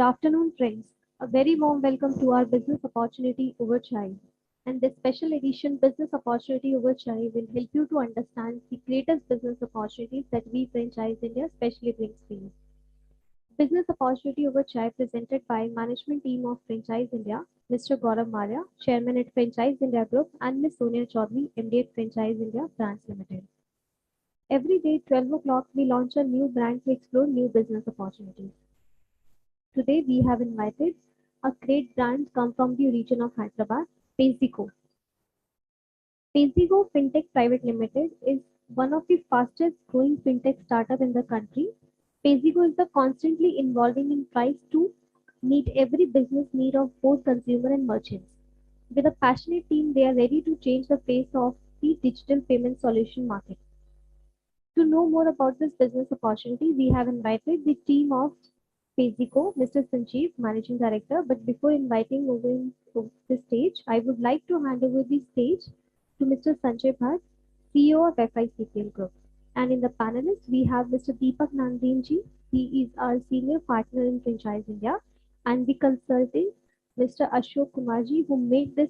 afternoon, friends. A very warm welcome to our Business Opportunity Over Chai. And this special edition, Business Opportunity Over Chai, will help you to understand the greatest business opportunities that we Franchise India specially brings to you. Business Opportunity Over Chai presented by management team of Franchise India, Mr. Gaurav Maurya, Chairman at Franchise India Group, and Ms. Sonia Chaudhary, MD at Franchise India France Limited. Every day, 12 o'clock, we launch a new brand to explore new business opportunities. Today, we have invited a great brand come from the region of Hyderabad, Payzigo. Payzigo Fintech Private Limited is one of the fastest growing fintech startup in the country. Payzigo is the constantly evolving in price to meet every business need of both consumer and merchants. With a passionate team, they are ready to change the face of the digital payment solution market. To know more about this business opportunity, we have invited the team of Payzigo, Mr. Sanjeev, Managing Director. But before inviting over to the stage, I would like to hand over the stage to Mr. Sanjay Bhatt, CEO of FICPL Group. And in the panelists, we have Mr. Deepak Nandinji. He is our senior partner in Franchise India, and the consultant, Mr. Ashok Kumarji, who made this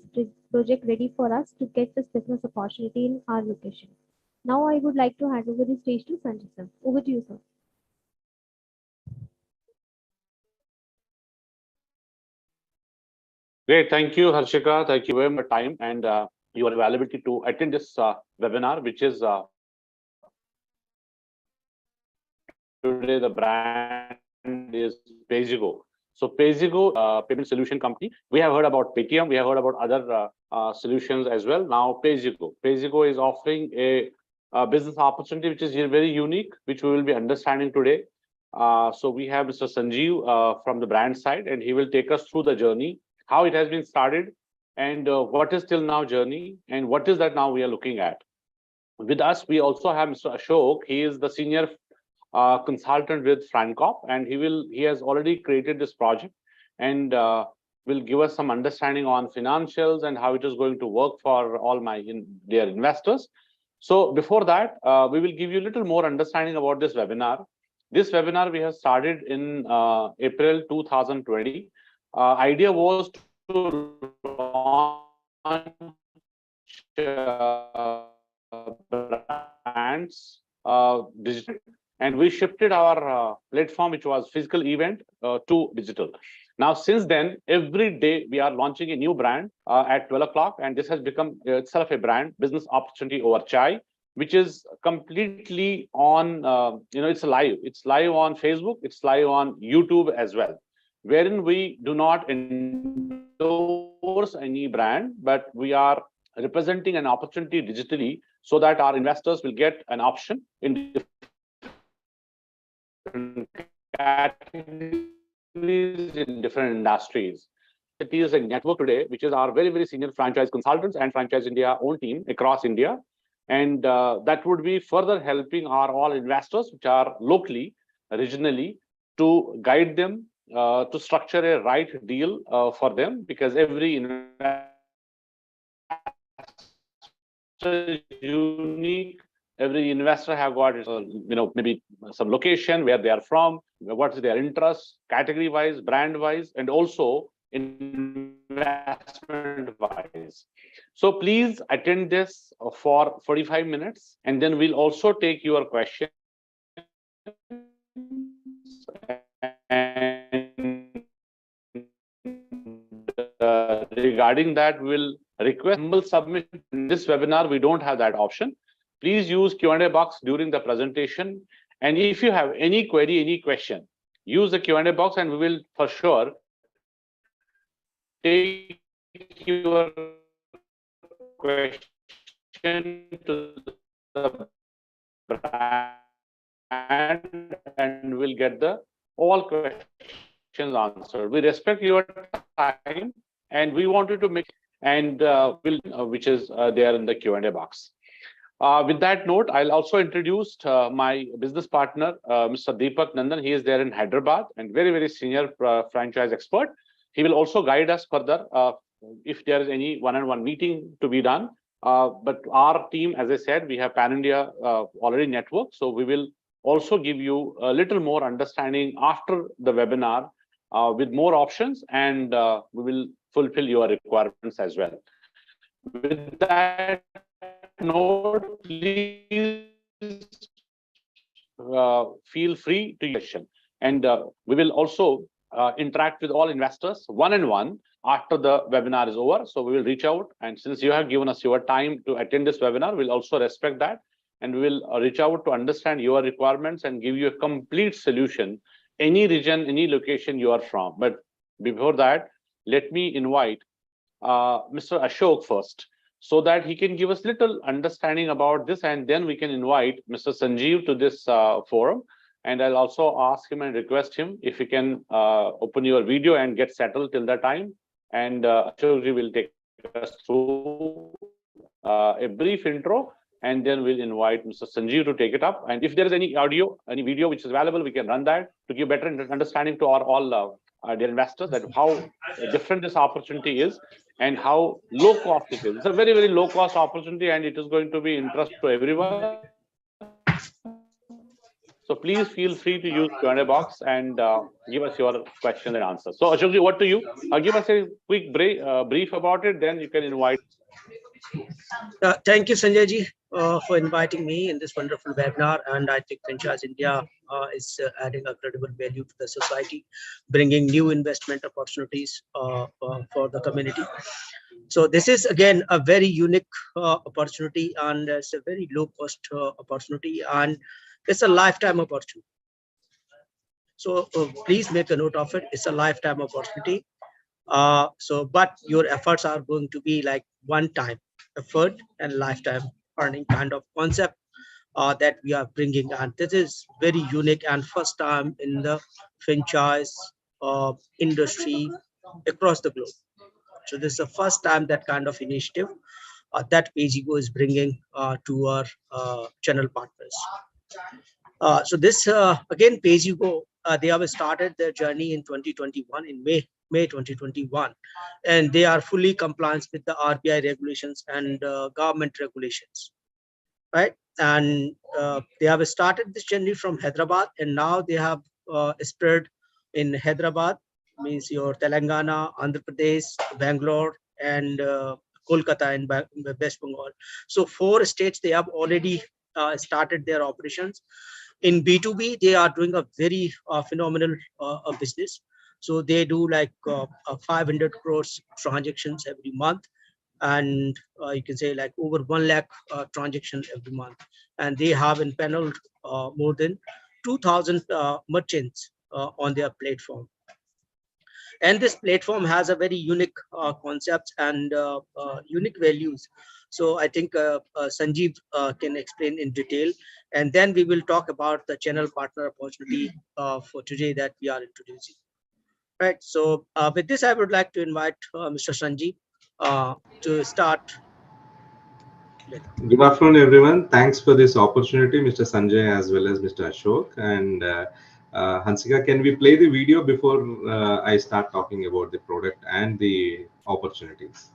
project ready for us to get this business opportunity in our location. Now I would like to hand over the stage to Sanjay sir. Over to you, sir. Great. Thank you, Harshika. Thank you very much for time and your availability to attend this webinar, which is today the brand is Payzigo. So Payzigo, payment solution company. We have heard about Paytm. We have heard about other solutions as well. Now Payzigo. Payzigo is offering a business opportunity which is very unique, which we will be understanding today. So we have Mr. Sanjeev from the brand side, and he will take us through the journey, how it has been started, and what is till now journey, and what is that now we are looking at. With us, we also have Mr. Ashok. He is the senior consultant with Francop, and he has already created this project and will give us some understanding on financials and how it is going to work for all their investors. So before that, we will give you a little more understanding about this webinar. This webinar we have started in April 2020. Idea was to launch brands digital, and we shifted our platform, which was physical event, to digital. Now, since then, every day we are launching a new brand at 12 o'clock, and this has become itself a brand, Business Opportunity Over Chai, which is completely on, it's live. It's live on Facebook. It's live on YouTube as well, wherein we do not endorse any brand, but we are representing an opportunity digitally so that our investors will get an option in different categories, in different industries. It is a network today, which is our very senior franchise consultants and Franchise India own team across India. And that would be further helping our all investors, which are locally, regionally, to guide them to structure a right deal for them, because every investor is unique. Every investor have got maybe some location where they are from, what is their interest, category wise, brand wise, and also investment wise. So please attend this for 45 minutes, and then we'll also take your questions. And regarding that, we'll request humble submission. In this webinar, we don't have that option. Please use Q&A box during the presentation. And if you have any query, any question, use the Q&A box, and we will for sure take your question to the brand, and we'll get all questions answered. We respect your time, and we wanted to make which is there in the Q&A box. With that note, I'll also introduce my business partner, Mr. Deepak Nandan. He is there in Hyderabad and very senior franchise expert. He will also guide us further if there is any one-on-one meeting to be done. But our team, as I said, we have pan-India already network. So we will also give you a little more understanding after the webinar with more options, and we will fulfill your requirements as well. With that note, please feel free to use question. And we will also interact with all investors one-on-one after the webinar is over. So we will reach out, and since you have given us your time to attend this webinar, we'll also respect that, and we will reach out to understand your requirements and give you a complete solution, any region, any location you are from. But before that, let me invite Mr. Ashok first, so that he can give us little understanding about this, and then we can invite Mr. Sanjeev to this forum. And I'll also ask him and request him if he can open your video and get settled till that time. And Ashokji will take us through a brief intro, and then we'll invite Mr. Sanjeev to take it up. And if there is any audio, any video which is available, we can run that to give better understanding to our all dear investors, that how different this opportunity is and how low cost it is. It's a very, very low cost opportunity, and it is going to be interest to everyone. So please feel free to use Q&A box and give us your question and answer. So Ashokji, what to you? Give us a quick brief about it, then you can invite. Thank you, Sanjay ji, for inviting me in this wonderful webinar. And I think Franchise India is adding a credible value to the society, bringing new investment opportunities for the community. So this is again a very unique opportunity, and it's a very low cost opportunity, and it's a lifetime opportunity. So please make a note of it. It's a lifetime opportunity. But your efforts are going to be like one-time effort and lifetime earning kind of concept that we are bringing, and this is very unique and first time in the franchise industry across the globe. So this is the first time that kind of initiative that Payzigo is bringing to our channel partners. So this again, Payzigo, they have started their journey in 2021, in May 2021, and they are fully compliant with the RBI regulations and government regulations, right? And they have started this journey from Hyderabad, and now they have spread in Hyderabad, means your Telangana, Andhra Pradesh, Bangalore, and Kolkata in West Bengal. So 4 states they have already started their operations. In B2B, they are doing a very phenomenal business. So they do like 500 crores transactions every month, and you can say like over 1 lakh transactions every month. And they have empaneled more than 2,000 merchants on their platform. And this platform has a very unique concepts and unique values. So I think Sanjeev can explain in detail, and then we will talk about the channel partner opportunity for today that we are introducing. Right. So with this, I would like to invite Mr. Sanjeev to start. Good afternoon, everyone. Thanks for this opportunity, Mr. Sanjay, as well as Mr. Ashok. And Hansika, can we play the video before I start talking about the product and the opportunities?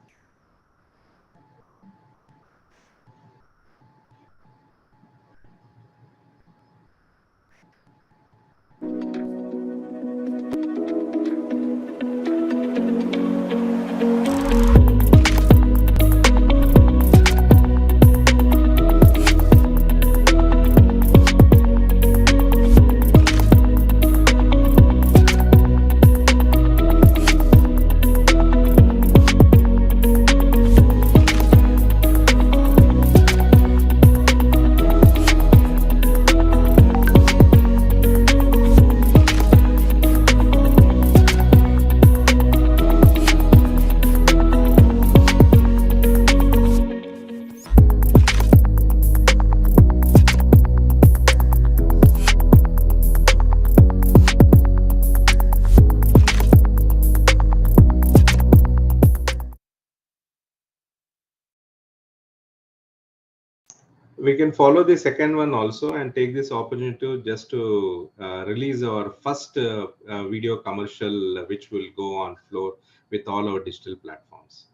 We can follow the second one also and take this opportunity to just to release our first video commercial, which will go on floor with all our digital platforms.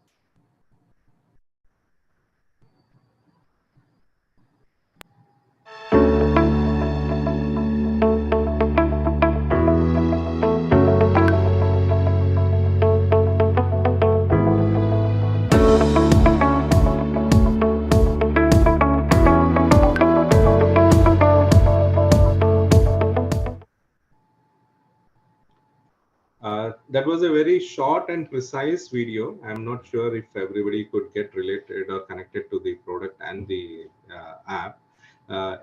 that was a very short and precise video. I'm not sure if everybody could get related or connected to the product and the app.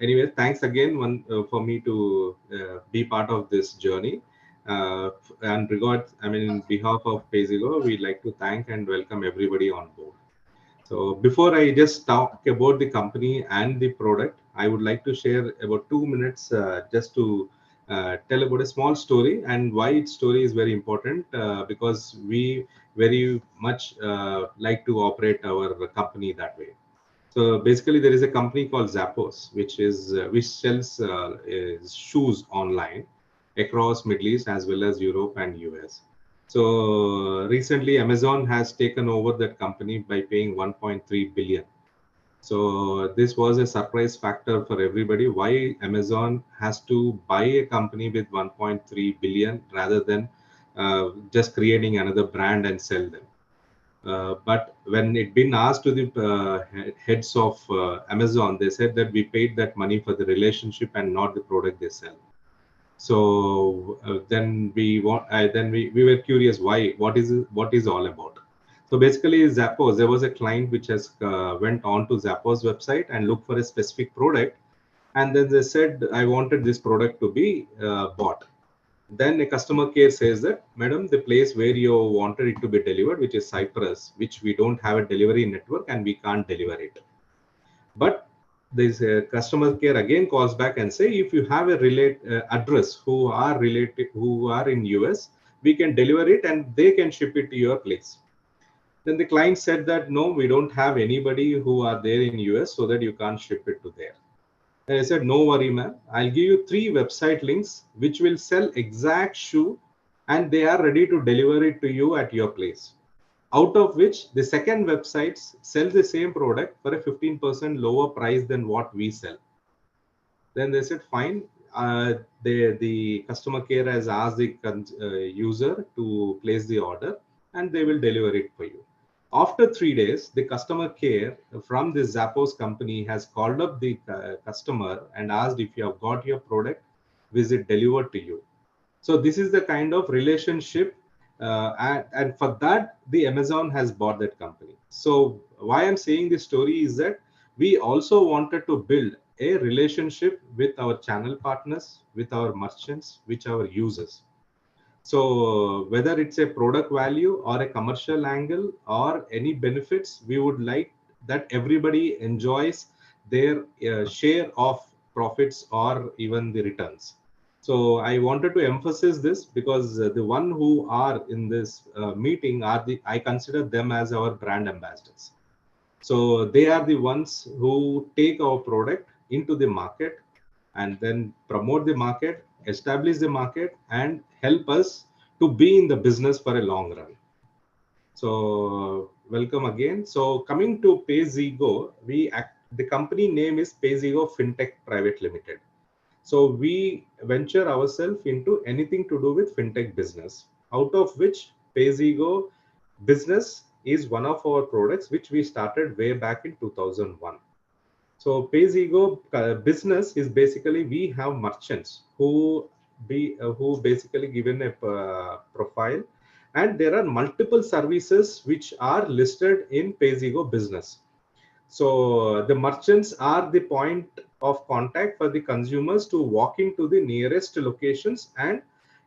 Anyway, thanks again for me to be part of this journey. And in behalf of Payzigo, we'd like to thank and welcome everybody on board. So before I just talk about the company and the product, I would like to share about 2 minutes just to tell about a small story and why its story is very important because we very much like to operate our company that way. So basically, there is a company called Zappos, which sells shoes online across Middle East as well as Europe and US. So recently, Amazon has taken over that company by paying 1.3 billion. So this was a surprise factor for everybody. Why Amazon has to buy a company with 1.3 billion rather than just creating another brand and sell them. But when it been asked to the heads of Amazon, they said that we paid that money for the relationship and not the product they sell. So then we were curious what is all about. So basically, Zappos, there was a client which has went on to Zappos website and looked for a specific product, and then they said, I wanted this product to be bought. Then a customer care says that, madam, the place where you wanted it to be delivered, which is Cyprus, which we don't have a delivery network and we can't deliver it. But this customer care again calls back and say, if you have a address who are in US, we can deliver it and they can ship it to your place. Then the client said that, no, we don't have anybody who are there in US, so that you can't ship it to there. And I said, no worry, ma'am. I'll give you 3 website links which will sell exact shoe and they are ready to deliver it to you at your place. Out of which the second websites sell the same product for a 15% lower price than what we sell. Then they said, fine. The customer care has asked the user to place the order and they will deliver it for you. After 3 days, the customer care from the Zappos company has called up the customer and asked, if you have got your product, is it delivered to you? So this is the kind of relationship, and for that, the Amazon has bought that company. So why I'm saying this story is that we also wanted to build a relationship with our channel partners, with our merchants, with our users. So whether it's a product value or a commercial angle or any benefits, we would like that everybody enjoys their share of profits or even the returns. So I wanted to emphasize this because the one who are in this meeting I consider them as our brand ambassadors. So they are the ones who take our product into the market and then promote the market, establish the market, and help us to be in the business for a long run. So welcome again. So coming to Payzigo, the company name is Payzigo Fintech Private Limited. So we venture ourselves into anything to do with fintech business, out of which Payzigo business is one of our products, which we started way back in 2001. So Payzigo business is basically, we have merchants who basically given a profile, and there are multiple services which are listed in Payzigo business. So the merchants are the point of contact for the consumers to walk into the nearest locations and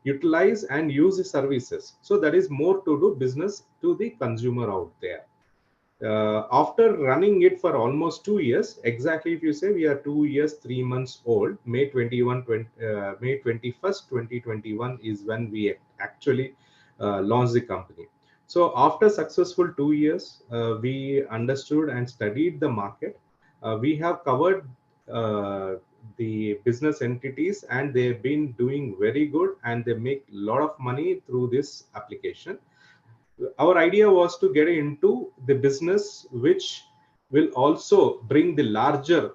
utilize and use the services. So that is more to do business to the consumer out there. After running it for almost 2 years, exactly if you say we are 2 years, 3 months old, May 21st, 2021 is when we actually launched the company. So after successful 2 years, we understood and studied the market. We have covered the business entities and they've been doing very good and they make a lot of money through this application. Our idea was to get into the business which will also bring the larger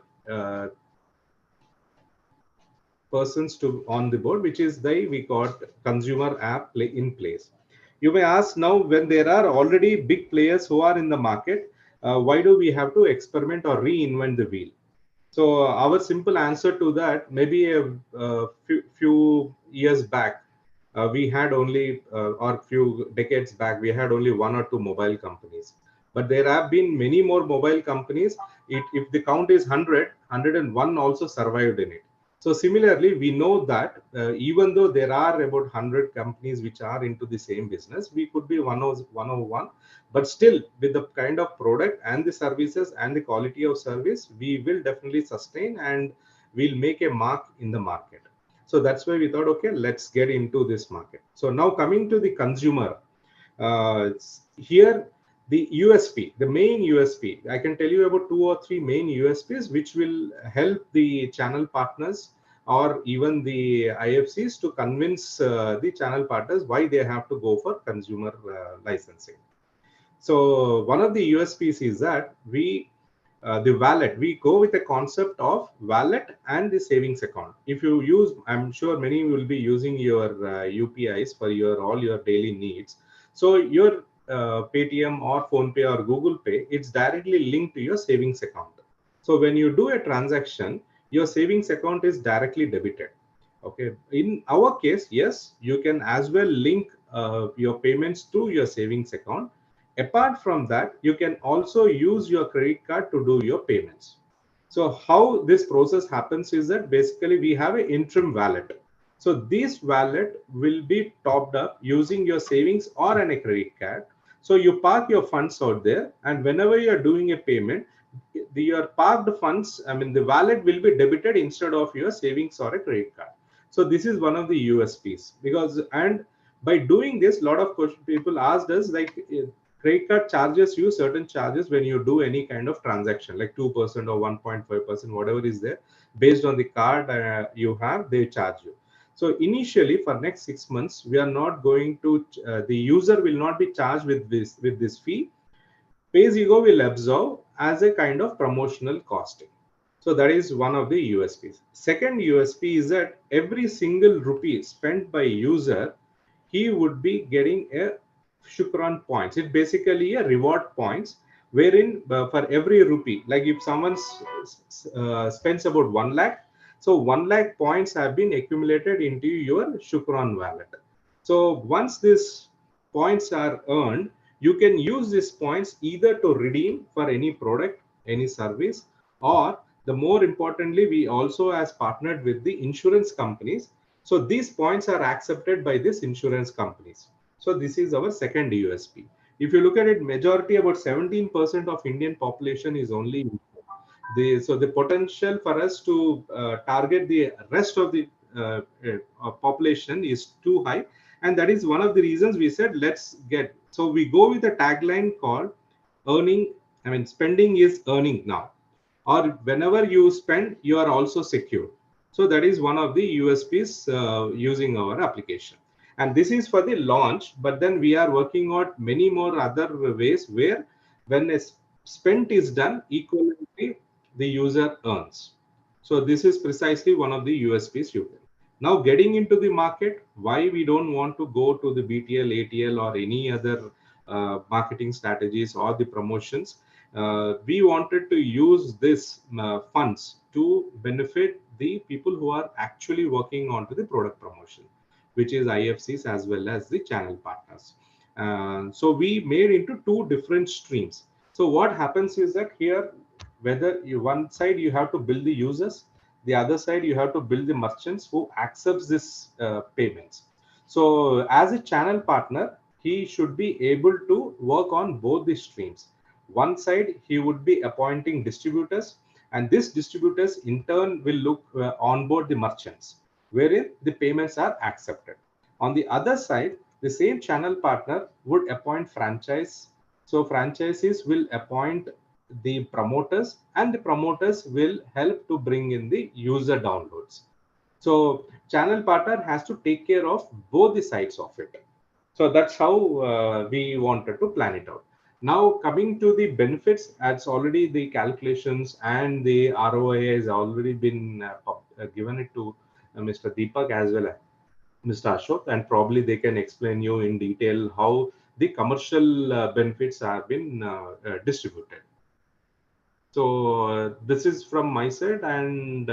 persons to on the board, which is we got consumer app in place. You may ask now, when there are already big players who are in the market, why do we have to experiment or reinvent the wheel? So our simple answer to that, maybe a few years back, we had only, or few decades back, we had only one or two mobile companies. But there have been many more mobile companies. If the count is 100, 101 also survived in it. So similarly, we know that even though there are about 100 companies which are into the same business, we could be 101, but still with the kind of product and the services and the quality of service, we will definitely sustain and we'll make a mark in the market. So that's why we thought, okay, let's get into this market. So now coming to the consumer, here the USP, the main USP, I can tell you about 2 or 3 main USPs which will help the channel partners or even the IFCs to convince the channel partners why they have to go for consumer licensing. So one of the USPs is that the wallet, we go with a concept of wallet and the savings account. If you use, I'm sure many will be using your UPIs for all your daily needs. So your Paytm or PhonePe or Google Pay, it's directly linked to your savings account. So when you do a transaction, your savings account is directly debited. Okay. In our case, yes, you can as well link your payments to your savings account. Apart from that, you can also use your credit card to do your payments. So how this process happens is that basically we have an interim wallet. So this wallet will be topped up using your savings or a credit card. So you park your funds out there, and whenever you're doing a payment, your parked funds, I mean, the wallet will be debited instead of your savings or a credit card. So this is one of the USPs, because, and by doing this, a lot of people asked us, like, credit card charges you certain charges when you do any kind of transaction, like 2% or 1.5%, whatever is there, based on the card you have, they charge you. So initially, for next 6 months, we are not going to, the user will not be charged with this fee. Payzigo will absorb as a kind of promotional costing. So that is one of the USPs. Second USP is that every single rupee spent by user, he would be getting a Shukran points. It's basically a reward points, wherein for every rupee, like if someone spends about 1 lakh, so 1 lakh points have been accumulated into your Shukran wallet. So once these points are earned, you can use these points either to redeem for any product, any service, or the more importantly, we also has partnered with the insurance companies. So these points are accepted by these insurance companies. So this is our second USP. If you look at it, majority, about 17% of Indian population is only so the potential for us to target the rest of the population is too high, and that is one of the reasons we said let's get. So we go with a tagline called earning. I mean, spending is earning now, or whenever you spend, you are also secure. So that is one of the USPs using our application. And this is for the launch, but then we are working on many more other ways where when a spent is done, equivalently the user earns. So this is precisely one of the USPs you can. Now getting into the market, why we don't want to go to the BTL, ATL or any other marketing strategies or the promotions. We wanted to use this funds to benefit the people who are actually working onto the product promotion, which is IFCs as well as the channel partners. So we made into 2 different streams. So what happens is that here, whether you one side you have to build the users, the other side you have to build the merchants who accepts this payments. So as a channel partner, he should be able to work on both the streams. One side, he would be appointing distributors, and these distributors in turn will look onboard the merchants, wherein the payments are accepted. On the other side, the same channel partner would appoint franchise. So franchises will appoint the promoters, and the promoters will help to bring in the user downloads. So channel partner has to take care of both the sides of it. So that's how we wanted to plan it out. Now coming to the benefits, as already the calculations and the ROI has already been given it to Mr. Deepak as well as Mr. Ashok, and probably they can explain you in detail how the commercial benefits have been distributed. So this is from my side, and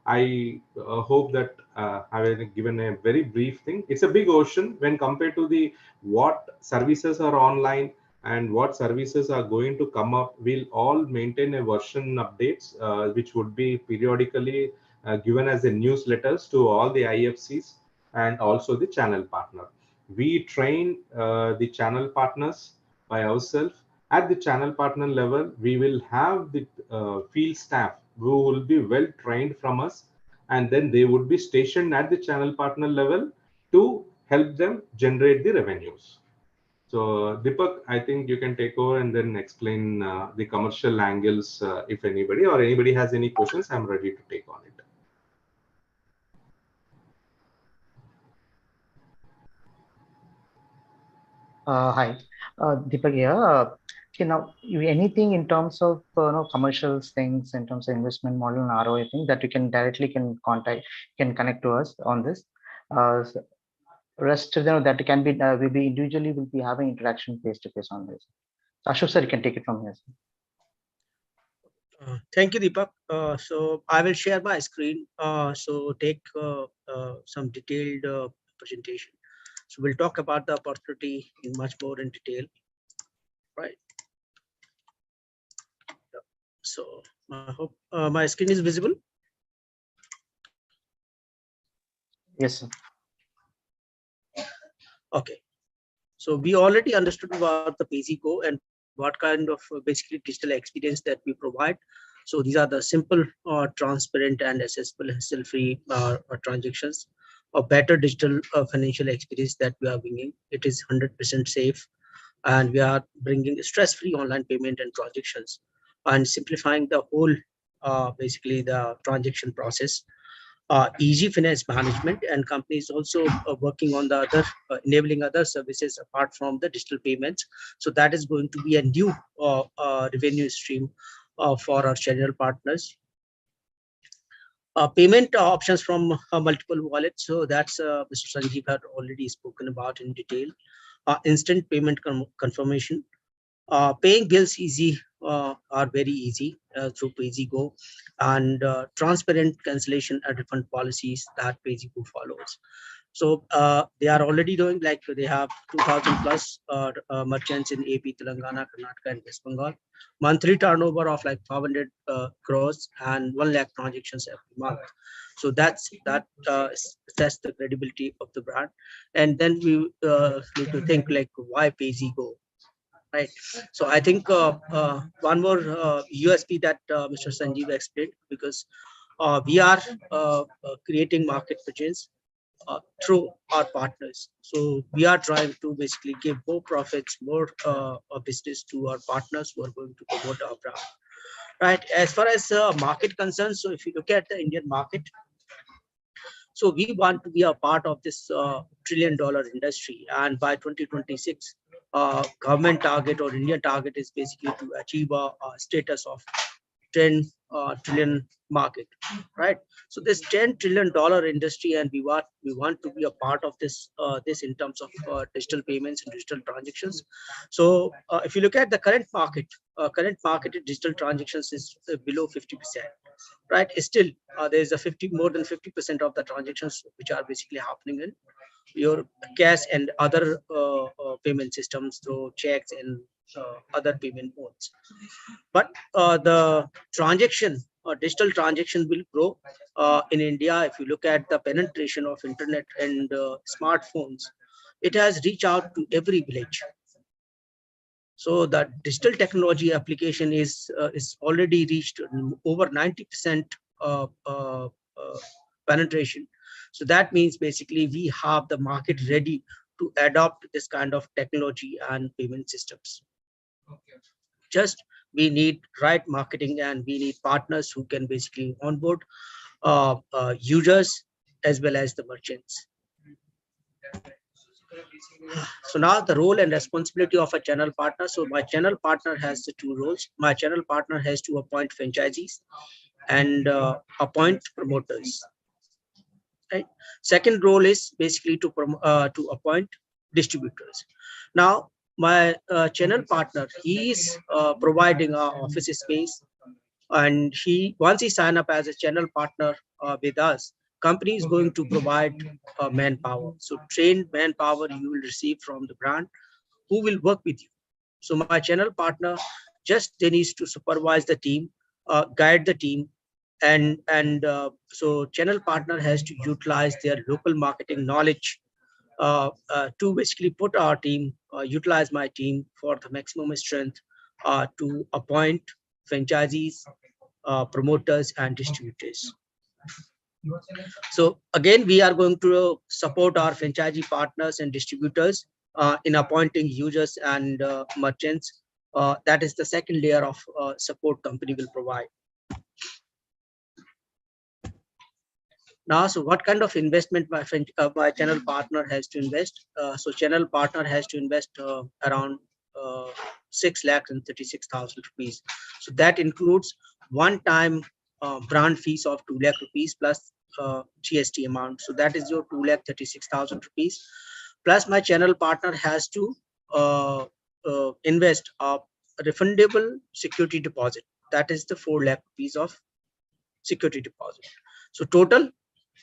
I hope that have given a very brief thing. It's a big ocean when compared to the what services are online and what services are going to come up. We'll all maintain a version updates, which would be periodically given as a newsletters to all the IFCs and also the channel partner. We train the channel partners by ourselves. At the channel partner level, we will have the field staff who will be well trained from us, and then they would be stationed at the channel partner level to help them generate the revenues. So Deepak, I think you can take over and then explain the commercial angles. If anybody has any questions, I'm ready to take on it. Hi, Deepak here. Anything in terms of commercial things, in terms of investment model and ROI thing that you can directly connect to us on this. Rest that can be will be having interaction face to face on this. Ashok sir, you can take it from here. Thank you, Deepak. So I will share my screen. So take some detailed presentation. So we'll talk about the opportunity in much more in detail, right? So I hope my screen is visible. Yes, sir. Okay. So we already understood about the Payzigo and what kind of basically digital experience that we provide. So these are the simple, transparent and accessible hassle-free transactions. A better digital financial experience that we are bringing. It is 100% safe, and we are bringing stress-free online payment and transactions, and simplifying the whole, basically the transaction process. Easy finance management, and companies also working on the other enabling other services apart from the digital payments. So that is going to be a new revenue stream for our channel partners. Payment options from multiple wallets. So that's Mr. Sanjeev had already spoken about in detail. Instant payment confirmation. Paying bills are very easy through Payzigo, and transparent cancellation and refund policies that Payzigo follows. So they are already doing, like they have 2,000 plus merchants in AP, Telangana, Karnataka, and West Bengal. Monthly turnover of like 500 crores and 1 lakh transactions every month. So that's the credibility of the brand. And then we need to think like, why Payzigo? Right. So I think one more USP that Mr. Sanjeev explained, because we are creating market presence through our partners. So we are trying to basically give more profits, more business to our partners who are going to promote our brand. Right. As far as market concerns, so if you look at the Indian market, so we want to be a part of this $1 trillion industry, and by 2026, government target or Indian target is basically to achieve a status of 10 trillion market, right? So this $10 trillion industry, and we want to be a part of this in terms of digital payments and digital transactions. So if you look at the current market in digital transactions is below 50%. Right, still there is a more than 50% of the transactions which are basically happening in your cash and other payment systems through checks and other payment modes. But the digital transaction will grow in India. If you look at the penetration of internet and smartphones, it has reached out to every village. So the digital technology application is already reached over 90% penetration. So that means basically we have the market ready to adopt this kind of technology and payment systems. Just we need right marketing, and we need partners who can basically onboard users as well as the merchants. So now the role and responsibility of a channel partner. So my channel partner has the two roles. My channel partner has to appoint franchisees and appoint promoters. Right. Second role is basically to appoint distributors. Now my channel partner, he is providing our office space, And once he sign up as a channel partner with us, company is going to provide manpower. So trained manpower you will receive from the brand who will work with you. So my channel partner just they needs to supervise the team, guide the team, and so channel partner has to utilize their local marketing knowledge to basically put our team, utilize my team for the maximum strength to appoint franchisees, promoters, and distributors. So again, we are going to support our franchisee partners and distributors in appointing users and merchants. That is the second layer of support company will provide. Now, so what kind of investment my channel partner has to invest? So channel partner has to invest around 6,36,000 rupees. So that includes one-time brand fees of 2 lakh rupees plus GST amount. So that is your 2,36,000 rupees. Plus my channel partner has to invest a refundable security deposit. That is the 4 lakh rupees of security deposit. So total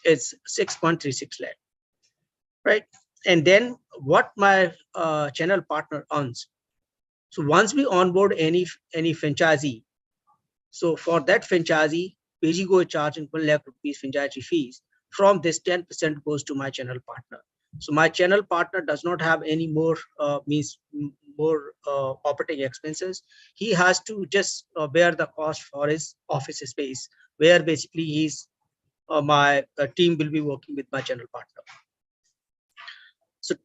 is 6.36 lakh, right? And then what my channel partner earns. So once we onboard any franchisee, so for that franchisee, Payzigo is charging 1 lakh rupees franchisee fees. From this, 10% goes to my channel partner. So my channel partner does not have any more operating expenses. He has to just bear the cost for his office space, where basically he's my team will be working with my channel partner. So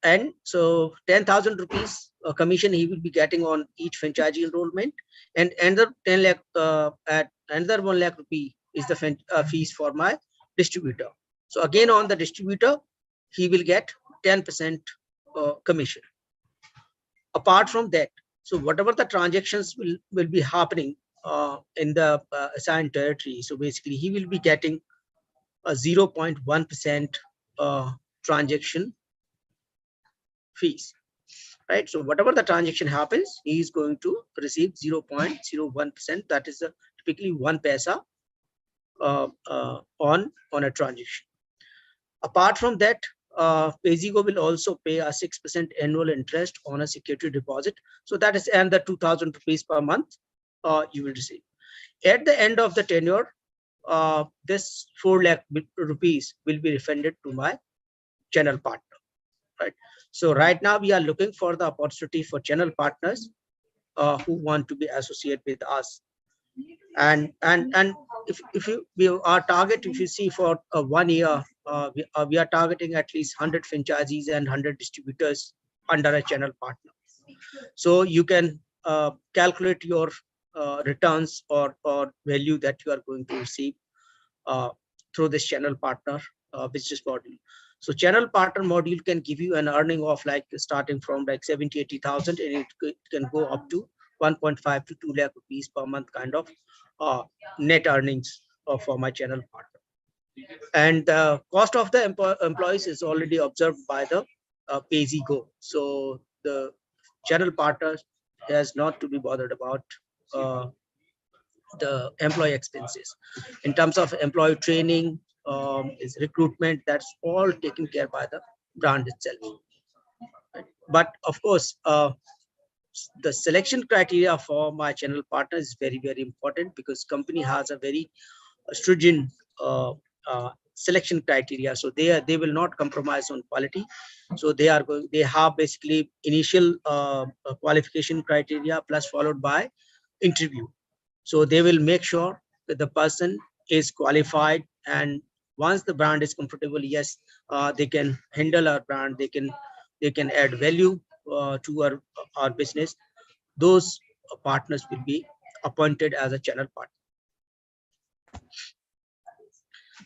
and so 10,000 rupees commission he will be getting on each franchisee enrollment, and another 10 lakh at another 1 lakh rupee is the fees for my distributor. So again on the distributor he will get 10% commission. Apart from that, so whatever the transactions will be happening in the assigned territory, so basically he will be getting a 0.1% transaction fees, right? So whatever the transaction happens, he is going to receive 0.01%. That is typically 1 paisa on a transaction. Apart from that, Payzigo will also pay a 6% annual interest on a security deposit. So that is another 2,000 rupees per month you will receive. At the end of the tenure, this 4 lakh rupees will be refunded to my channel partner, right? So right now we are looking for the opportunity for channel partners who want to be associated with us. And if our target, if you see for 1 year, we are targeting at least 100 franchisees and 100 distributors under a channel partner. So you can calculate your returns or value that you are going to receive through this channel partner business model. So channel partner module can give you an earning of like starting from like 70,000-80,000, and it can go up to 1.5 to 2 lakh rupees per month kind of net earnings for my channel partner. And the cost of the employees is already observed by the Payzigo. So the channel partner has not to be bothered about the employee expenses. In terms of employee training, is recruitment, that's all taken care by the brand itself. Right? But of course, the selection criteria for my channel partner is very, very important, because company has a very stringent selection criteria. So they will not compromise on quality. So they have basically initial qualification criteria plus followed by interview. So they will make sure that the person is qualified, and once the brand is comfortable, yes, they can handle our brand, they can add value to our business. Those partners will be appointed as a channel partner.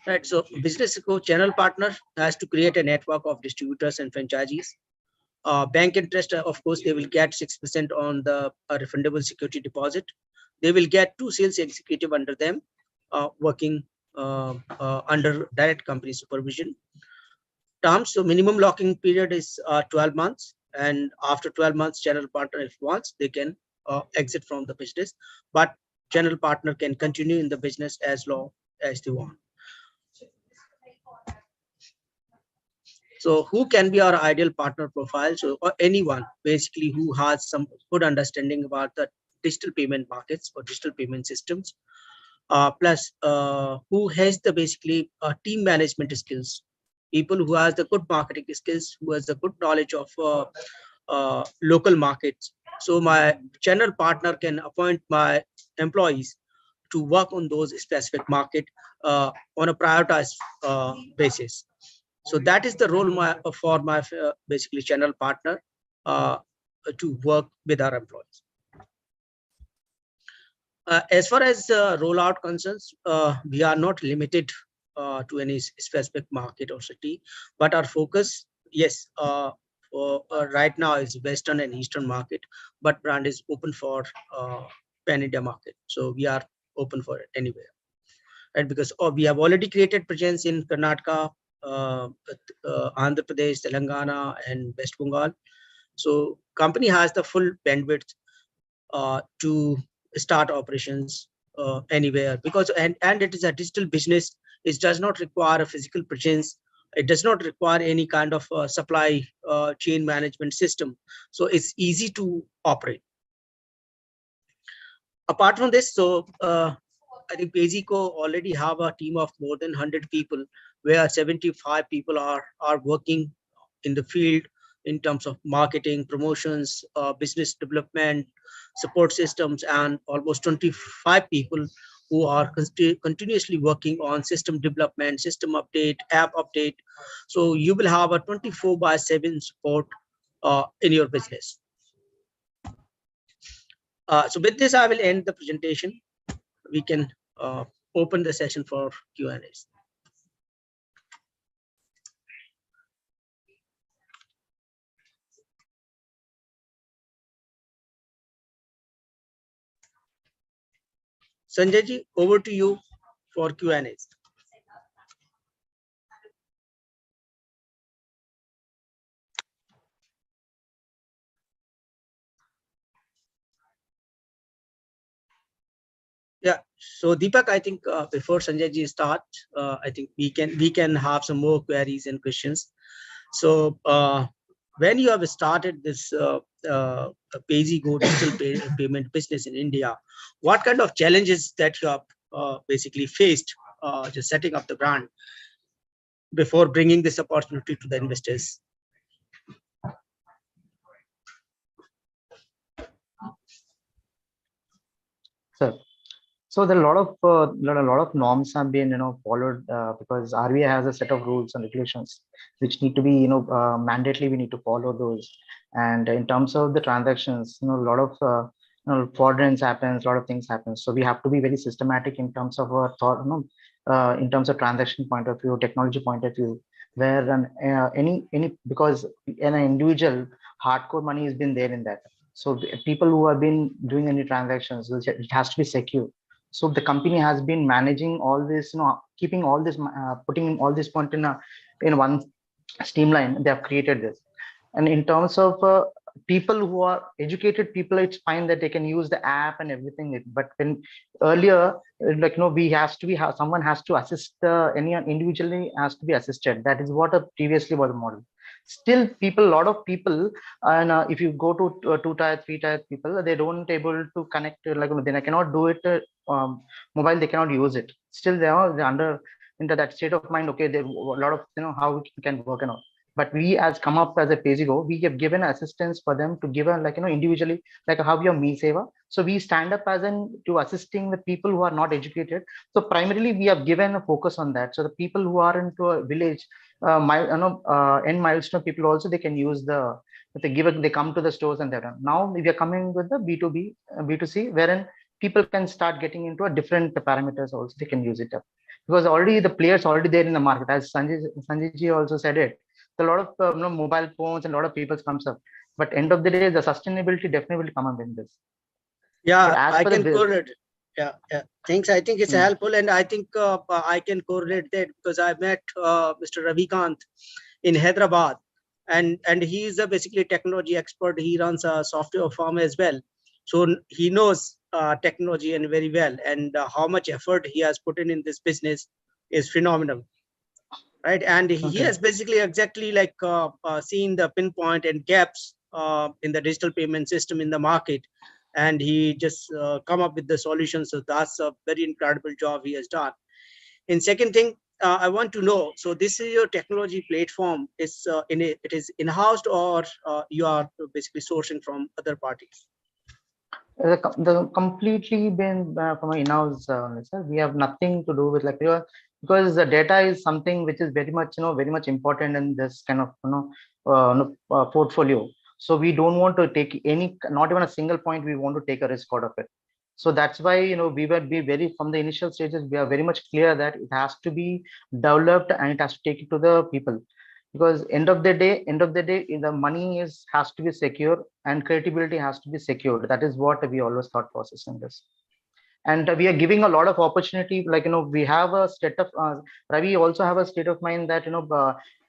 Right. So business channel partner has to create a network of distributors and franchisees. Bank interest, of course, they will get 6% on the refundable security deposit. They will get 2 sales executive under them, working under direct company supervision. Terms, so minimum locking period is 12 months, and after 12 months, channel partner, if wants, they can exit from the business. But channel partner can continue in the business as long as they want. So who can be our ideal partner profile? So anyone basically who has some good understanding about the digital payment markets or digital payment systems, plus who has the basically team management skills, people who has the good marketing skills, who has the good knowledge of local markets. So my channel partner can appoint my employees to work on those specific market on a prioritized basis. So that is the role for my basically channel partner to work with our employees. As far as rollout concerns, we are not limited to any specific market or city, but our focus, yes, right now is Western and Eastern market, but brand is open for pan India market. So we are open for it anywhere. And because we have already created presence in Karnataka, Andhra Pradesh, Telangana, and West Bengal. So company has the full bandwidth to start operations anywhere, because and it is a digital business. It does not require a physical presence. It does not require any kind of supply chain management system. So it's easy to operate. Apart from this, so I think Payzigo already have a team of more than 100 people, where 75 people are working in the field in terms of marketing, promotions, business development, support systems, and almost 25 people who are continuously working on system development, system update, app update. So you will have a 24/7 support in your business. So with this, I will end the presentation. We can open the session for Q&As. Sanjay ji, over to you for Q&As. Yeah. So Deepak, I think before Sanjay ji start, I think we can have some more queries and questions. So when you have started this Payzigo digital payment business in India, what kind of challenges that you have basically faced just setting up the brand before bringing this opportunity to the investors? Sir, so there are a lot of norms have been followed because RBI has a set of rules and regulations which need to be mandatorily we need to follow those. And in terms of the transactions, a lot of fraudulence happens, a lot of things happen. So we have to be very systematic in terms of our thought, in terms of transaction point of view, technology point of view, where because an individual hardcore money has been there in that. So people who have been doing any transactions, it has to be secure. So the company has been managing all this, keeping all this, putting all this point in one streamline. They have created this. And in terms of people who are educated people, it's fine that they can use the app and everything. But when earlier, we has to be someone has to assist anyone individually has to be assisted. That is what previously was the model. Still, a lot of people, and if you go to 2-tier, 3-tier people, they don't able to connect. They cannot do it mobile. They cannot use it. Still, they're under into that state of mind. Okay, there a lot of how we can work and all. But we as come up as a Payzigo, we have given assistance for them to give individually, like how your Me Seva. So we stand up as to assisting the people who are not educated. So primarily we have given a focus on that. So the people who are into a village, end milestone people also, they can use they come to the stores and they're done. Now we are coming with the B2B, B2C, wherein people can start getting into a different parameters also. They can use it up because already the players already there in the market. As Sanjay ji also said it. A lot of mobile phones and a lot of people comes up, but end of the day the sustainability definitely will come up in this. Yeah, I can correlate. Yeah. Thanks. I think it's helpful, and I think I can correlate that because I met Mr. Ravikant in Hyderabad, and he is a basically technology expert. He runs a software firm as well. So he knows technology and very well, and how much effort he has put in this business is phenomenal, right? And he has basically exactly like seen the pinpoint and gaps in the digital payment system in the market, and he just come up with the solution. So that's a very incredible job he has done. And second thing, I want to know, so this is your technology platform, is it is in-house, or you are basically sourcing from other parties? The completely been from an in-house, sir. We have nothing to do with like because the data is something which is very much very much important in this kind of portfolio. So we don't want to take any, not even a single point we want to take a risk out of it. So that's why we will be very, from the initial stages we are very much clear that it has to be developed and it has to take it to the people, because end of the day the money has to be secure and credibility has to be secured. That is what we always thought process in this. And we are giving a lot of opportunity, like we have a state of Ravi also have a state of mind that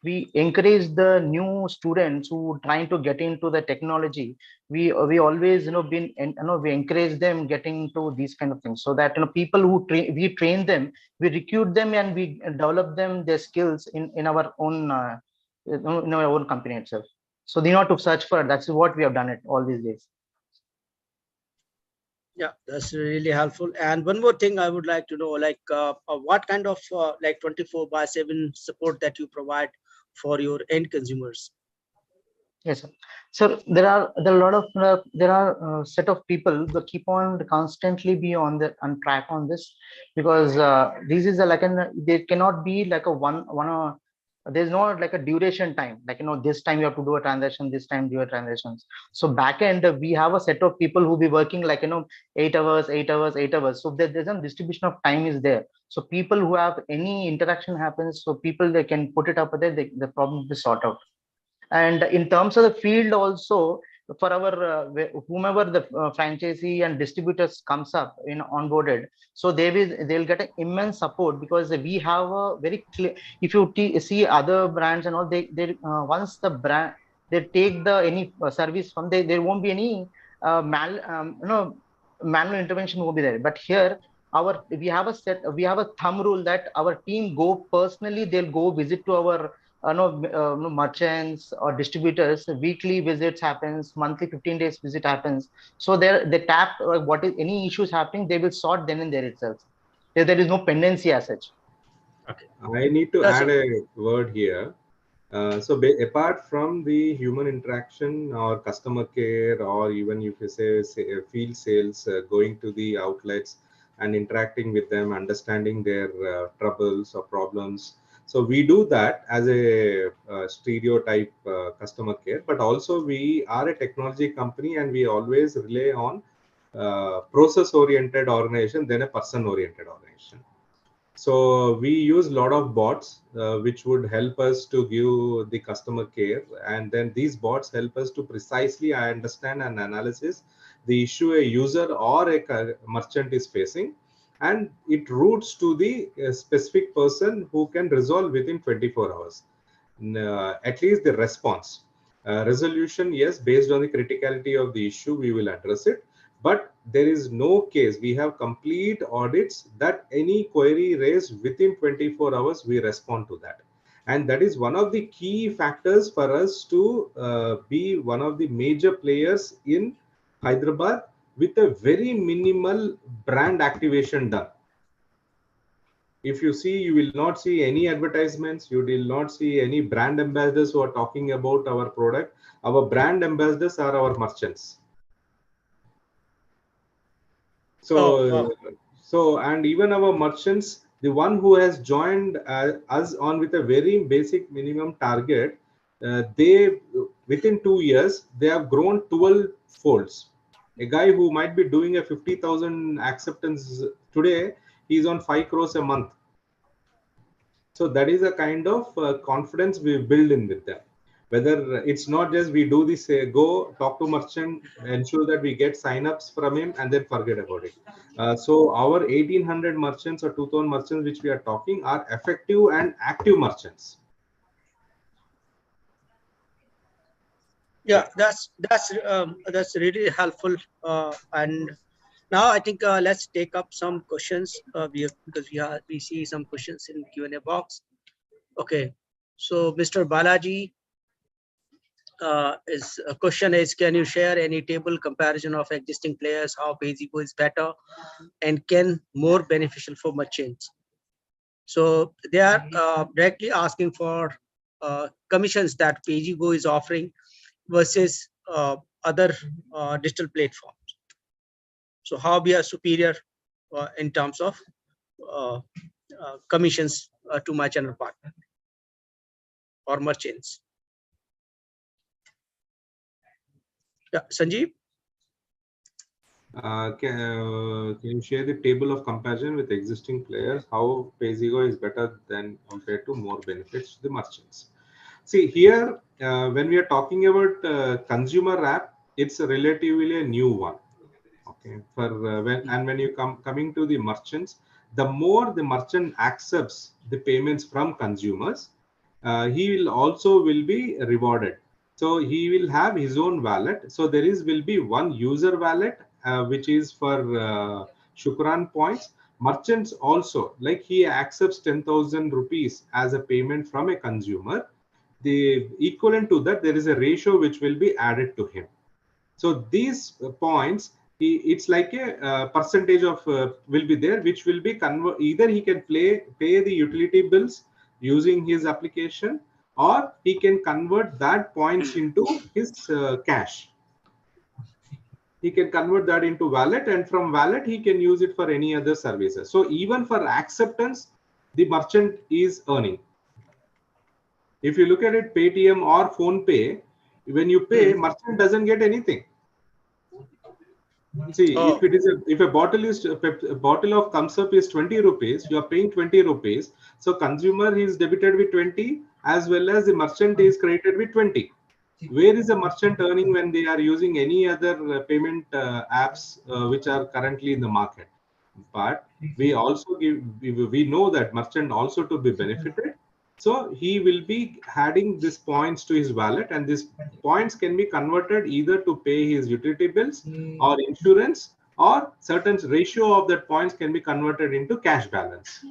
we encourage the new students who trying to get into the technology. We always been, and we encourage them getting into these kind of things, so that people who we train them, we recruit them, and we develop them their skills in our own in our own company itself. So they not to search for it. That's what we have done it all these days. Yeah, that's really helpful. And one more thing I would like to know, like what kind of like 24/7 support that you provide for your end consumers? Yes, sir. So there are a lot of there are set of people that keep on constantly be on track on this, because this is a, like an, there cannot be like a one there's no like a duration time, like this time you have to do a transaction, this time do a transactions. So back end we have a set of people who be working like 8 hours, 8 hours, 8 hours. So there's a distribution of time is there. So people who have any interaction happens, so people they can put it up there, the problem will be sorted out. And in terms of the field also, for our whomever the franchisee and distributors comes up in onboarded, so they'll get an immense support, because we have a very clear, if you see other brands and all, they once the brand they take the any service from, there won't be any manual intervention will be there. But here we have a thumb rule that our team go personally, they'll go visit to our merchants or distributors. Weekly visits happens, monthly 15 days visit happens. So they tap what is any issues happening, they will sort then and there itself. There is no pendency as such. Okay. I need to add a word here. Apart from the human interaction or customer care, or even if you say field sales, going to the outlets and interacting with them, understanding their troubles or problems. So we do that as a stereotype customer care, but also we are a technology company and we always rely on process-oriented organization than a person-oriented organization. So we use a lot of bots, which would help us to give the customer care. And then these bots help us to precisely understand and analysis the issue a user or a merchant is facing. And it routes to the specific person who can resolve within 24 hours. At least the response. Resolution, yes, based on the criticality of the issue, we will address it. But there is no case, we have complete audits that any query raised within 24 hours, we respond to that. And that is one of the key factors for us to be one of the major players in Hyderabad with a very minimal brand activation done. If you see, you will not see any advertisements, you will not see any brand ambassadors who are talking about our product. Our brand ambassadors are our merchants. So, and even our merchants, the one who has joined us on with a very basic minimum target, they within 2 years they have grown 12 folds. A guy who might be doing a 50,000 acceptance today, he's on 5 crores a month. So that is a kind of confidence we build in with them. Whether it's not just we do this, go talk to merchant, ensure that we get signups from him, and then forget about it. So our 1,800 merchants or 2,000 merchants which we are talking are effective and active merchants. Yeah, that's really helpful. And now I think let's take up some questions. Because we see some questions in Q&A box. Okay, so Mr. Balaji, is a question is, can you share any table comparison of existing players, how Payzigo is better and can more beneficial for merchants? So they are directly asking for commissions that Payzigo is offering versus other digital platforms. So how we are superior in terms of uh, commissions to my channel partner or merchants. Yeah, Sanjeev. Can you share the table of comparison with existing players? How Payzigo is better than compared to more benefits to the merchants? See here, when we are talking about consumer app, it's a relatively a new one. Okay, for when you coming to the merchants, the more the merchant accepts the payments from consumers, he will be rewarded. So he will have his own wallet. So there will be one user wallet which is for Shukran points. Merchants also, like he accepts 10,000 rupees as a payment from a consumer. The equivalent to that, there is a ratio which will be added to him. So these points, it's like a percentage of will be there, which will be either he can pay the utility bills using his application, or he can convert that points into his cash. He can convert that into wallet, and from wallet he can use it for any other services. So even for acceptance, the merchant is earning. If you look at it, Paytm or Phone Pay, when you pay, merchant doesn't get anything. See, if a bottle of thumbs up is 20 rupees, you are paying 20 rupees. So consumer is debited with 20, as well as the merchant is credited with 20. Where is the merchant earning when they are using any other payment apps which are currently in the market? But we also we know that merchant also to be benefited. So he will be adding these points to his wallet, and these points can be converted either to pay his utility bills or insurance, or certain ratio of that points can be converted into cash balance.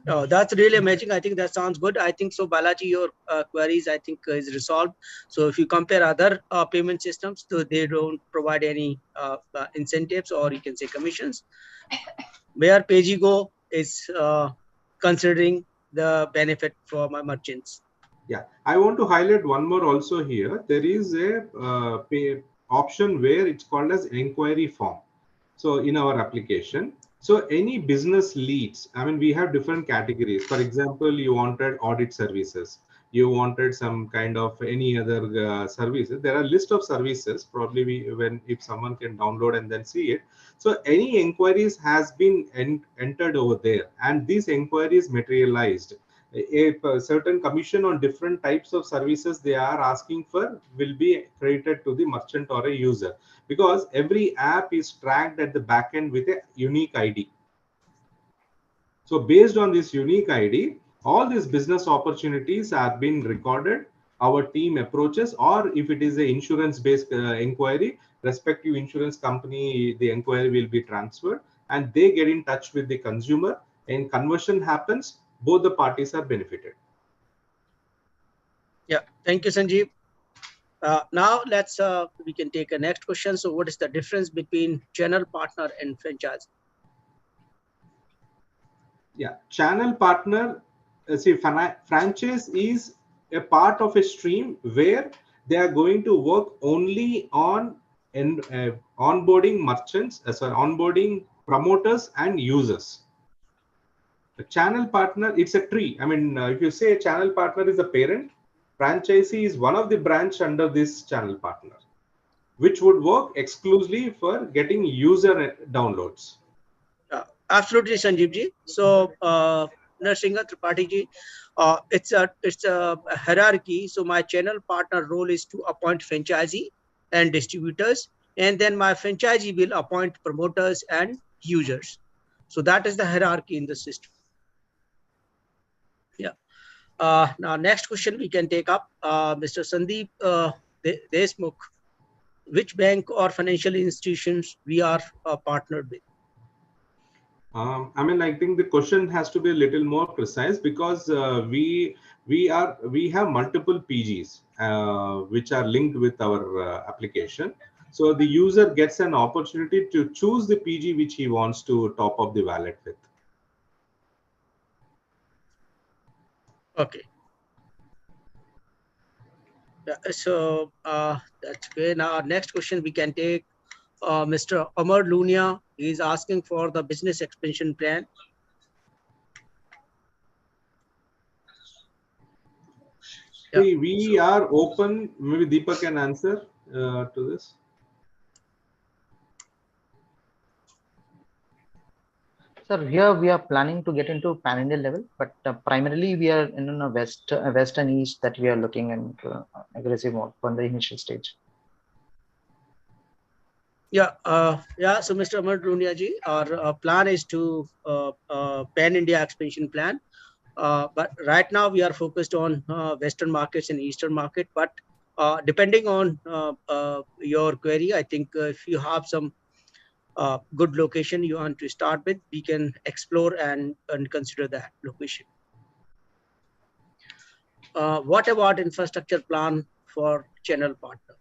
Oh, that's really amazing. I think that sounds good. I think so, Balaji, your queries, I think, is resolved. So if you compare other payment systems, so they don't provide any incentives, or you can say commissions, where Payzigo is considering the benefit for my merchants. Yeah, I want to highlight one more also here. There is a option where it's called as inquiry form. So in our application, so any business leads, I mean, we have different categories. For example, you wanted audit services, you wanted some kind of any other services. There are list of services. Probably if someone can download and then see it. So any inquiries has been entered over there, and these inquiries materialized. A certain commission on different types of services they are asking for will be credited to the merchant or a user, because every app is tracked at the back end with a unique ID. So based on this unique ID, all these business opportunities are being recorded. Our team approaches, or if it is an insurance-based inquiry, respective insurance company, the inquiry will be transferred, and they get in touch with the consumer, and conversion happens. Both the parties are benefited. Yeah, thank you, Sanjeev. Now we can take a next question. So what is the difference between channel partner and franchise? Yeah, channel partner, see, franchise is a part of a stream where they are going to work only on onboarding merchants, onboarding promoters and users. The channel partner, it's a tree. I mean, if you say a channel partner is a parent, franchisee is one of the branch under this channel partner, which would work exclusively for getting user downloads. Absolutely, Sanjeevji. So, Narsinga Tripathi, it's a hierarchy. So my channel partner role is to appoint franchisee and distributors, and then my franchisee will appoint promoters and users. So that is the hierarchy in the system. Yeah. Now, next question we can take up. Mr. Sandeep Desmukh, which bank or financial institutions we are partnered with? I mean, I think the question has to be a little more precise because we have multiple PGs which are linked with our application. So the user gets an opportunity to choose the PG which he wants to top up the wallet with. Okay. Yeah, so that's good. Now, our next question we can take Mr. Amar Lunia. He's asking for the business expansion plan. See, we are open. Maybe Deepak can answer to this. Sir, here we are planning to get into pan-India level, but primarily we are in a west and east that we are looking into aggressive mode for the initial stage. Yeah, So Mr. Amar Lunia ji, our plan is to pan-India expansion plan. But right now we are focused on Western markets and Eastern market. But depending on your query, I think if you have some good location you want to start with, we can explore and consider that location. What about infrastructure plan for channel partner?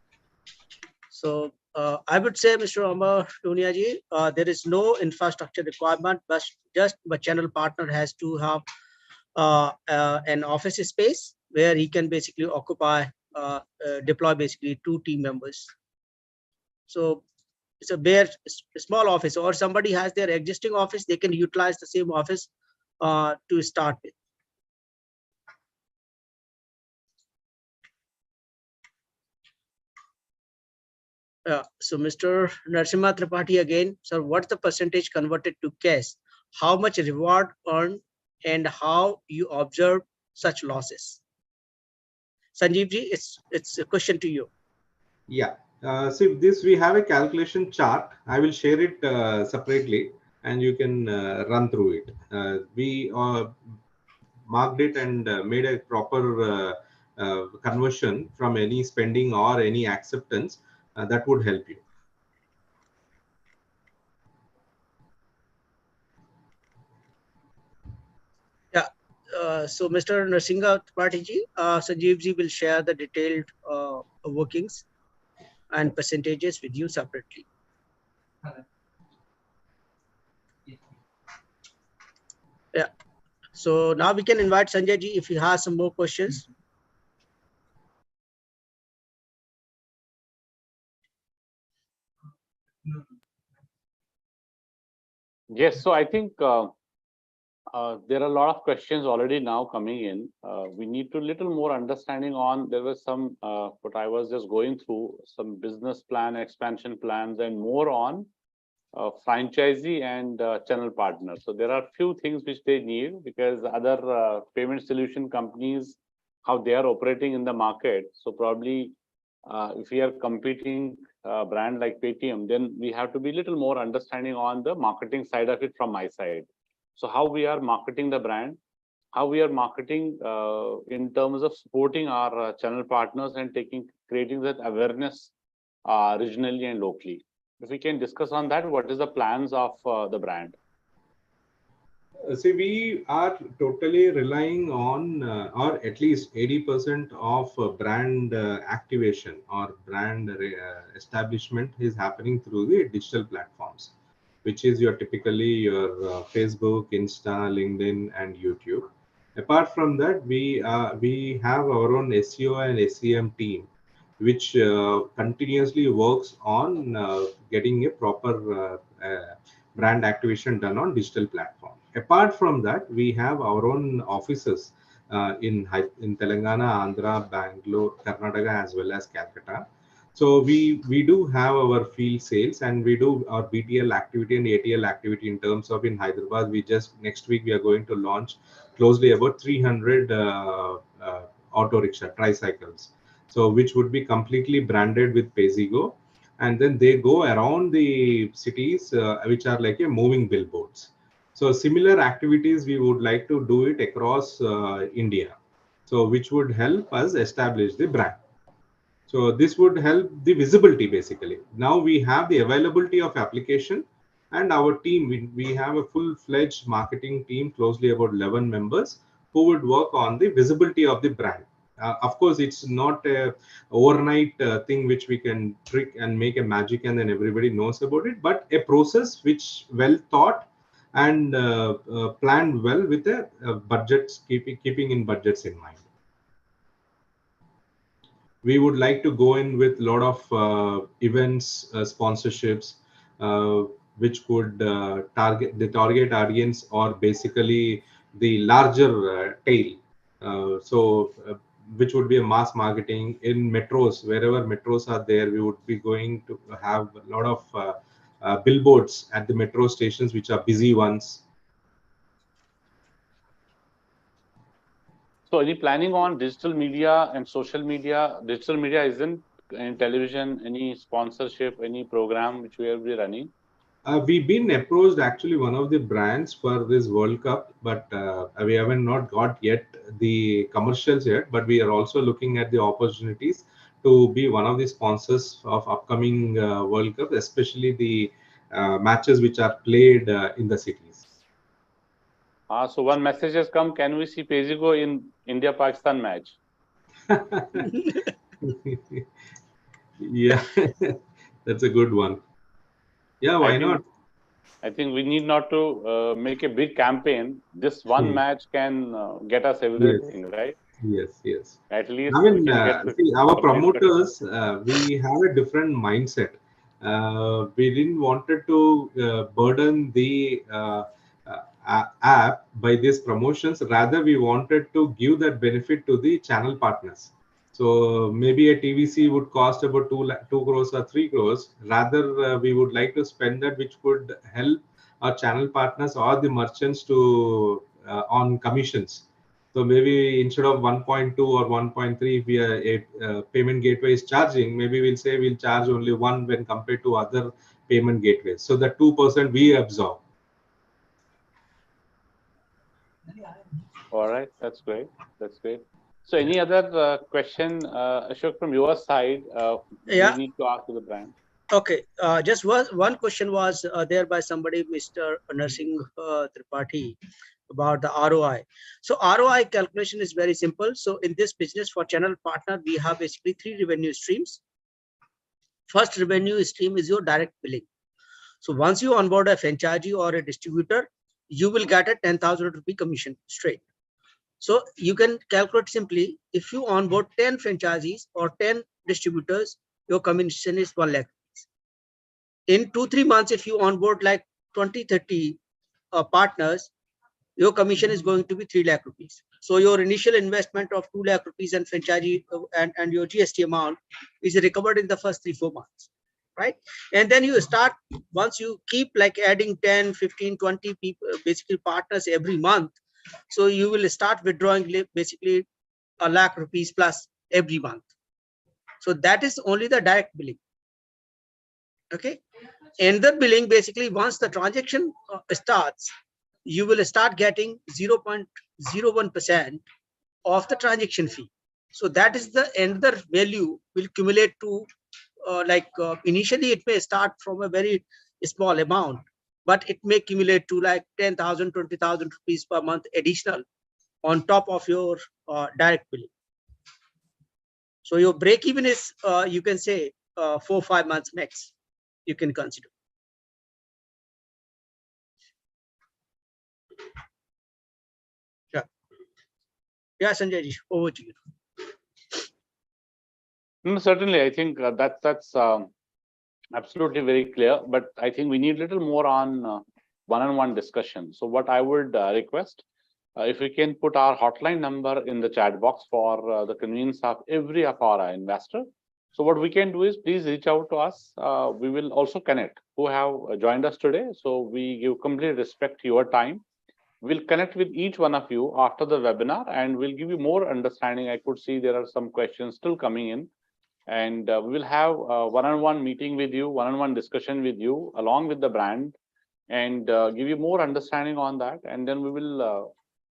So I would say, Mr. Amar Lunia ji, there is no infrastructure requirement, but just the channel partner has to have an office space where he can basically occupy, deploy basically 2 team members. So it's a bare small office, or somebody has their existing office, they can utilize the same office to start with. So Mr. Narasimha Tripathi again, sir, what's the percentage converted to cash? How much reward earned and how you observe such losses? Sanjeev ji, it's a question to you. Yeah. So this we have a calculation chart. I will share it separately, and you can run through it. We marked it and made a proper conversion from any spending or any acceptance that would help you. Yeah. So Mr. Narasimha Tripathi ji, Sanjeev ji will share the detailed workings and percentages with you separately. Yeah. So now we can invite Sanjay ji if he has some more questions. Yes, so I think there are a lot of questions already now coming in. We need to little more understanding on, there was some, what I was just going through, some business plan, expansion plans, and more on franchisee and channel partner. So there are few things which they need because other payment solution companies, how they are operating in the market. So probably if we are competing brand like Paytm, then we have to be little more understanding on the marketing side of it from my side. So how we are marketing the brand, how we are marketing in terms of supporting our channel partners and creating that awareness regionally and locally. If we can discuss on that, what is the plans of the brand? See, we are totally relying on, or at least 80% of brand activation or brand establishment is happening through the digital platforms, which is typically your Facebook, Insta, LinkedIn, and YouTube. Apart from that, we have our own SEO and SEM team, which continuously works on getting a proper brand activation done on digital platform. Apart from that, we have our own offices in Telangana, Andhra, Bangalore, Karnataka, as well as Calcutta. So we do have our field sales, and we do our BTL activity and ATL activity in terms of in Hyderabad. We just next week we are going to launch closely about 300 auto rickshaw tricycles. So which would be completely branded with Payzigo, and then they go around the cities which are like a moving billboards. So similar activities we would like to do it across India, so which would help us establish the brand. So this would help the visibility basically. Now we have the availability of application, and our team, we have a full-fledged marketing team, closely about 11 members, who would work on the visibility of the brand. Of course, it's not a overnight thing which we can trick and make a magic and then everybody knows about it, but a process which well thought and planned well with a budgets, keeping in budgets in mind. We would like to go in with a lot of events, sponsorships, uh, which could target the target audience, or basically the larger tail. Which would be a mass marketing in metros. Wherever metros are there, we would be going to have a lot of billboards at the metro stations, which are busy ones. So any planning on digital media and social media? Digital media isn't in television, any sponsorship, any program which we will be running? We've been approached actually one of the brands for this World Cup, but we haven't not got yet the commercials yet. But we are also looking at the opportunities to be one of the sponsors of upcoming World Cup, especially the matches which are played in the cities. So one message has come. Can we see Payzigo in India-Pakistan match? Yeah, that's a good one. Yeah, why not? I think we need not to make a big campaign. This one match can get us everything, right? Yes, yes. At least I we mean, can get the see, our complete promoters, we have a different mindset. We didn't wanted to burden the app by these promotions. Rather, we wanted to give that benefit to the channel partners. So maybe a TVC would cost about 2 crores or 3 crores. Rather, we would like to spend that, which could help our channel partners or the merchants to on commissions. So maybe instead of 1.2 or 1.3, if we are a payment gateway is charging, maybe we'll say we'll charge only 1 when compared to other payment gateways. So the 2% we absorb. All right, that's great. That's great. So, any other question, Ashok, from your side, we need to ask to the brand? Okay, just one question was there by somebody, Mr. Narsingh Tripathi, about the ROI. So ROI calculation is very simple. So in this business for channel partner, we have basically 3 revenue streams. First revenue stream is your direct billing. So once you onboard a franchisee or a distributor, you will get a 10,000 rupee commission straight. So you can calculate simply, if you onboard 10 franchisees or 10 distributors, your commission is 1 lakh. In 2-3 months, if you onboard like 20-30 partners, your commission is going to be 3 lakh rupees. So your initial investment of 2 lakh rupees and franchisee and your GST amount is recovered in the first 3-4 months, right? And then you start, once you keep like adding 10, 15, 20 people, basically partners every month. So you will start withdrawing basically 1 lakh rupees plus every month. So that is only the direct billing. Okay. And the billing, basically, once the transaction starts, you will start getting 0.01% of the transaction fee. So that is the another value will accumulate to initially it may start from a very small amount, but it may accumulate to like 10,000, 20,000 rupees per month additional on top of your direct billing. So your break even is, you can say 4-5 months max, you can consider. Yeah, Sanjay ji, over to you. No, certainly, I think that's absolutely very clear. But I think we need a little more on one-on-one discussion. So what I would request, if we can put our hotline number in the chat box for the convenience of every of our investor. So what we can do is please reach out to us. We will also connect who have joined us today. So we give complete respect to your time. We'll connect with each one of you after the webinar and we'll give you more understanding. I could see there are some questions still coming in, and we will have a one-on-one meeting with you, one-on-one discussion with you along with the brand, and give you more understanding on that, and then we will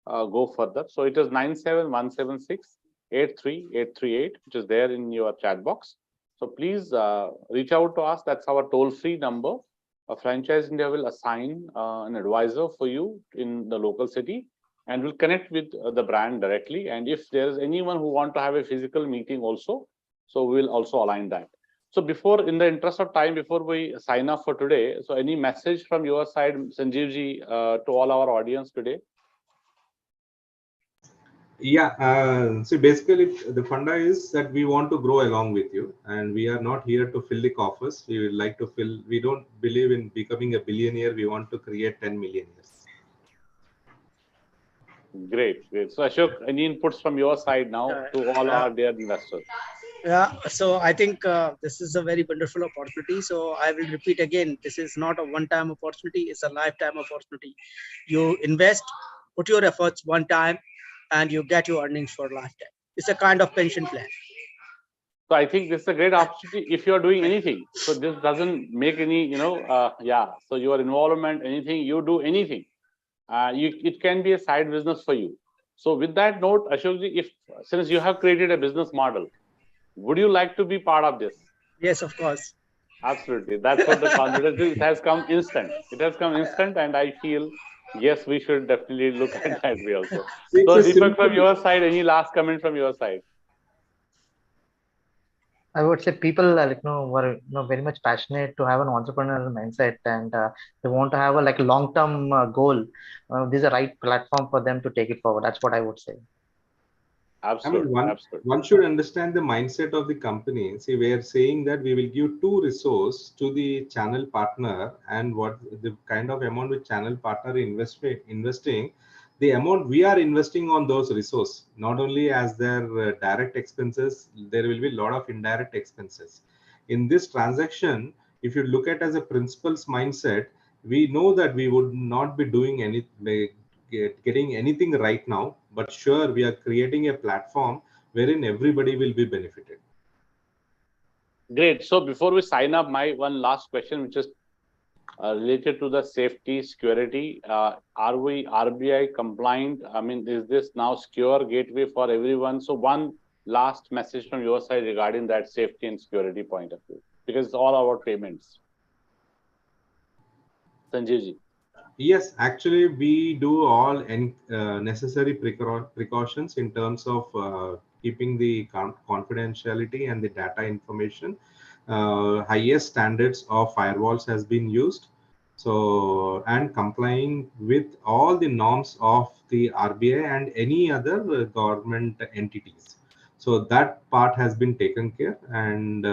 go further. So it is 97176 83838, which is there in your chat box. So please reach out to us. That's our toll-free number. A Franchise India will assign an advisor for you in the local city and will connect with the brand directly. And if there is anyone who want to have a physical meeting also, so we will also align that. So before, in the interest of time, before we sign off for today, so any message from your side, Sanjeev ji, to all our audience today? Yeah, so basically the funda is that we want to grow along with you, and we are not here to fill the coffers. We would like to fill, we don't believe in becoming a billionaire. We want to create 10 millionaires. Great, great. So Ashok, any inputs from your side now to all our dear investors? Yeah, so I think this is a very wonderful opportunity. So I will repeat again, this is not a one-time opportunity, it's a lifetime opportunity. You invest, put your efforts one time, and you get your earnings for a lifetime. It's a kind of pension plan. So I think this is a great opportunity if you are doing anything. So this doesn't make any, yeah. So your involvement, anything, you do anything. It can be a side business for you. So with that note, Ashokji, since you have created a business model, would you like to be part of this? Yes, of course. Absolutely. That's what the confidence is. It has come instant. It has come instant, and I feel yes, we should definitely look at that way also. So Deepak, from your side, any last comment from your side? I would say people are were very much passionate to have an entrepreneurial mindset, and they want to have a long-term goal. This is the right platform for them to take it forward. That's what I would say. Absolutely. I mean, one should understand the mindset of the company. See, we are saying that we will give two resource to the channel partner, and what the kind of amount with channel partner investing, the amount we are investing on those resource, not only as their direct expenses, there will be a lot of indirect expenses. In this transaction, if you look at as a principal's mindset, we know that we would not be doing any getting anything right now, but sure, we are creating a platform wherein everybody will be benefited. Great. So before we sign up, my one last question, which is related to the safety, security. Are we RBI compliant? I mean, is this now secure gateway for everyone? So one last message from your side regarding that safety and security point of view, because it's all about payments. Sanjeev ji. Yes, actually, we do all necessary precautions in terms of keeping the confidentiality and the data information. Highest standards of firewalls has been used. So, and complying with all the norms of the RBI and any other government entities. So that part has been taken care, and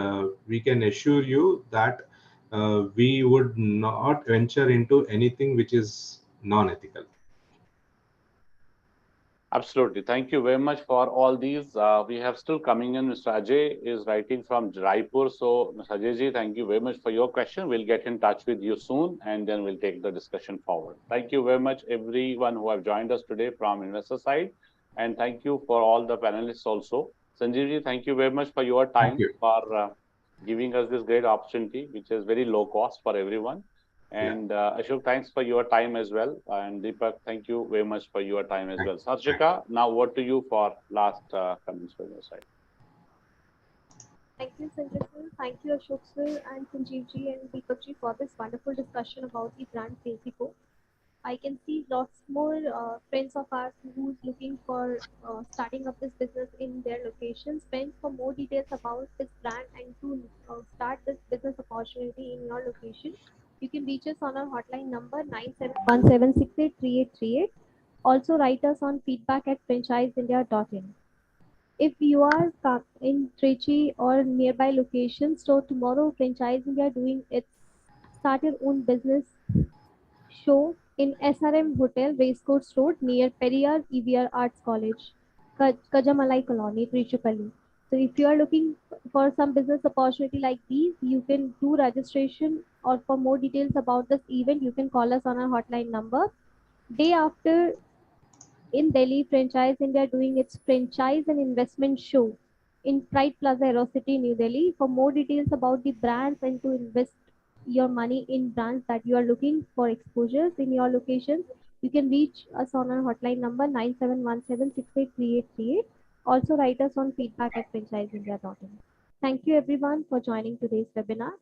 we can assure you that we would not venture into anything which is non-ethical. Absolutely. Thank you very much for all these. We have still coming in. Mr. Ajay is writing from Jaipur. So, Mr. Ajay ji, thank you very much for your question. We'll get in touch with you soon, and then we'll take the discussion forward. Thank you very much, everyone who have joined us today from investor side. And thank you for all the panelists also. Sanjeev ji, thank you very much for your time, for giving us this great opportunity, which is very low cost for everyone. And Ashok, thanks for your time as well. And Deepak, thank you very much for your time as well. Sarshika, now what to you for last comments from your side? Thank you, Sanjay sir. Thank you, Ashok sir and Sanjeev ji and Deepak ji for this wonderful discussion about the brand Payzigo. I can see lots more friends of ours who's looking for starting up this business in their locations. Friends, for more details about this brand and to start this business opportunity in your location, you can reach us on our hotline number 9717683838. Also write us on feedback@franchiseindia.in. If you are in Trichy or nearby locations, so tomorrow Franchise India doing its start your own business show in SRM Hotel, Racecourse Road near Periyar EVR Arts College, Kajamalai Colony, Trichupalli. So if you are looking for some business opportunity like these, you can do registration, or for more details about this event, you can call us on our hotline number. Day after, in Delhi, Franchise India doing its franchise and investment show in Pride Plaza, Aerocity, New Delhi. For more details about the brands and to invest your money in brands that you are looking for exposures in your locations, you can reach us on our hotline number 9717683838. Also write us on feedback@franchiseindia.in. Thank you everyone for joining today's webinar.